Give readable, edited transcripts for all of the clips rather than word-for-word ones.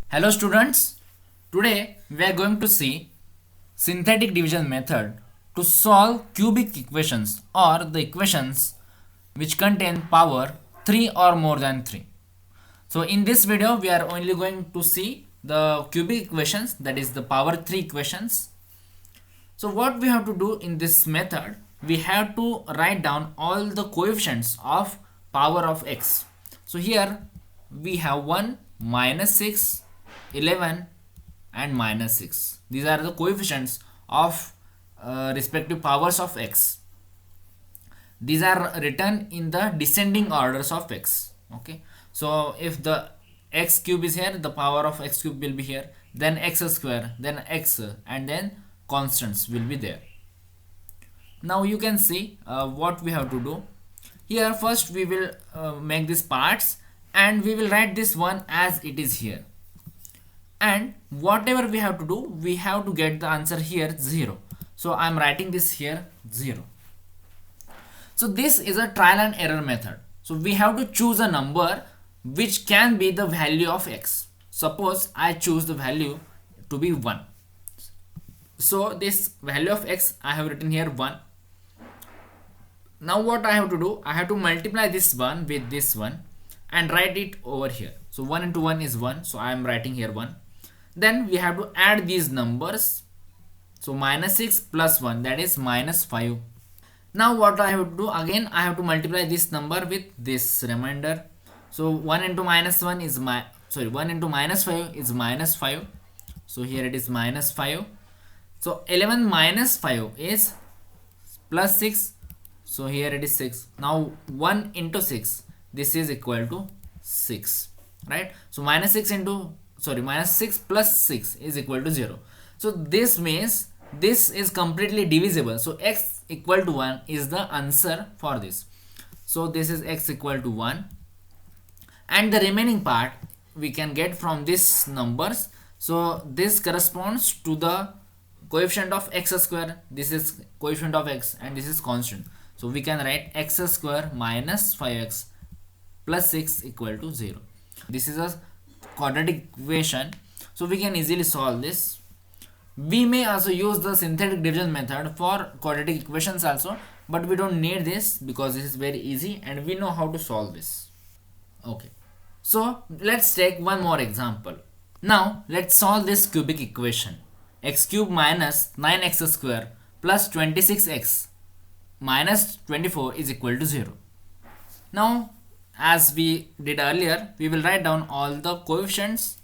Hello students, today we are going to see synthetic division method to solve cubic equations or the equations which contain power 3 or more than 3. So in this video we are only going to see the cubic equations, that is the power 3 equations. So what we have to do in this method, we have to write down all the coefficients of power of x. So here we have 1, -6, 11 and -6. These are the coefficients of respective powers of x. These are written in the descending orders of x. Okay, so if the x cube is here, the power of x cube will be here, then x square, then x, and then constants will be there. Now you can see what we have to do. Here first we will make these parts and we will write this one as it is here. And whatever we have to do, we have to get the answer here 0. So I am writing this here 0. So this is a trial and error method. So we have to choose a number which can be the value of x. Suppose I choose the value to be 1. So this value of x I have written here 1. Now what I have to do, I have to multiply this one with this one and write it over here. So 1 into 1 is 1, so I am writing here 1. Then we have to add these numbers. So -6 plus 1, that is -5. Now what I have to do, again I have to multiply this number with this remainder. So 1 into -1 is 1 into -5 is -5. So here it is -5. So 11 minus 5 is plus 6. So here it is 6. Now 1 into 6, this is equal to 6, right? So -6 plus 6 is equal to 0. So this means this is completely divisible. So x equal to 1 is the answer for this. So this is x equal to 1. And the remaining part we can get from these numbers. So this corresponds to the coefficient of x square. This is coefficient of x and this is constant. So we can write x square minus 5x plus 6 equal to 0. This is a quadratic equation. So we can easily solve this. We may also use the synthetic division method for quadratic equations also, but we don't need this because this is very easy and we know how to solve this. Okay, so let's take one more example. Now let's solve this cubic equation. X cube minus 9x square plus 26x minus 24 is equal to 0. Now as we did earlier, we will write down all the coefficients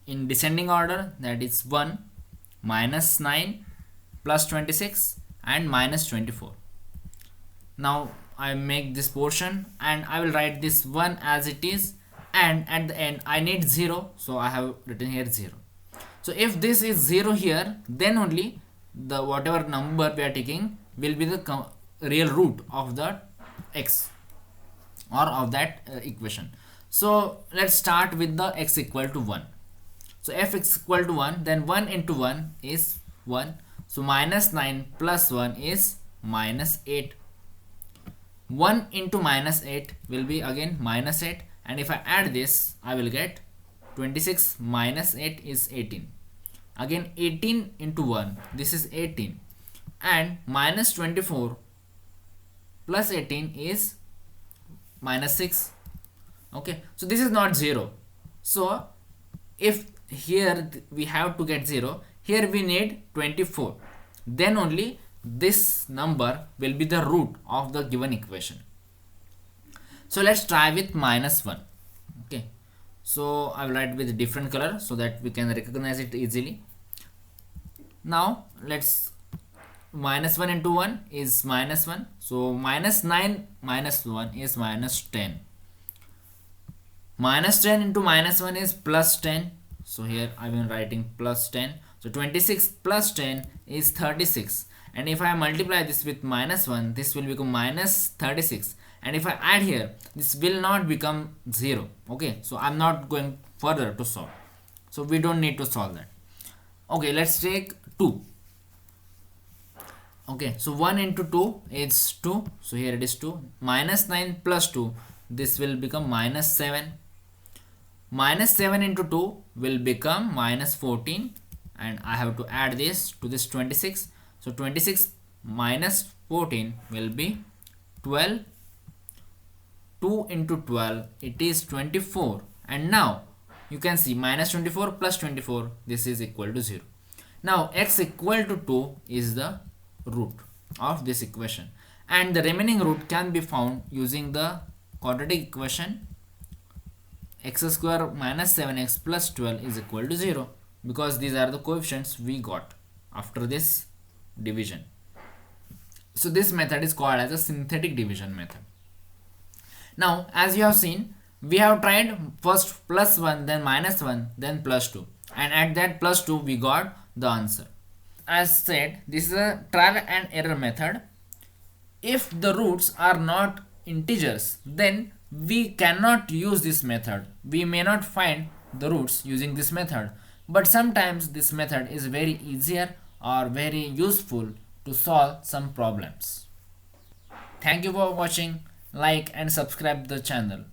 in descending order, that is 1, -9, plus 26 and -24. Now I make this portion and I will write this 1 as it is, and at the end I need 0, so I have written here 0. So if this is 0 here, then only the whatever number we are taking will be the real root of the x or of that equation. So let's start with the x equal to 1. So f is equal to 1, then 1 into 1 is 1. So -9 plus 1 is -8. 1 into -8 will be again -8, and if I add this I will get 26 minus 8 is 18. Again 18 into 1, this is 18, and -24 plus 18 is -6. Okay, so this is not 0. So if here we have to get 0, here we need 24, then only this number will be the root of the given equation. So let's try with -1. Okay, so I will write with different color so that we can recognize it easily. Now let's -1 into 1 is -1. So -9 minus 1 is -10. -10 into -1 is +10. So here I am writing +10. So 26 plus 10 is 36. And if I multiply this with -1, this will become -36. And if I add here, this will not become 0. Okay, so I'm not going further to solve. So we don't need to solve that. Okay, let's take 2. Okay, so 1 into 2 is 2. So here it is 2. -9 plus 2, this will become -7. minus 7 into 2 will become minus 14, and I have to add this to this 26. So 26 minus 14 will be 12. 2 into 12, it is 24, and now you can see minus 24 plus 24, this is equal to 0. Now x equal to 2 is the root of this equation, and the remaining root can be found using the quadratic equation x square minus 7x plus 12 is equal to 0, because these are the coefficients we got after this division. So this method is called as a synthetic division method. Now as you have seen, we have tried first plus 1, then minus 1, then plus 2, and at that plus 2 we got the answer. As said, this is a trial and error method. If the roots are not integers, then we cannot use this method. We may not find the roots using this method, but sometimes this method is very easier or very useful to solve some problems. Thank you for watching. Like and subscribe the channel.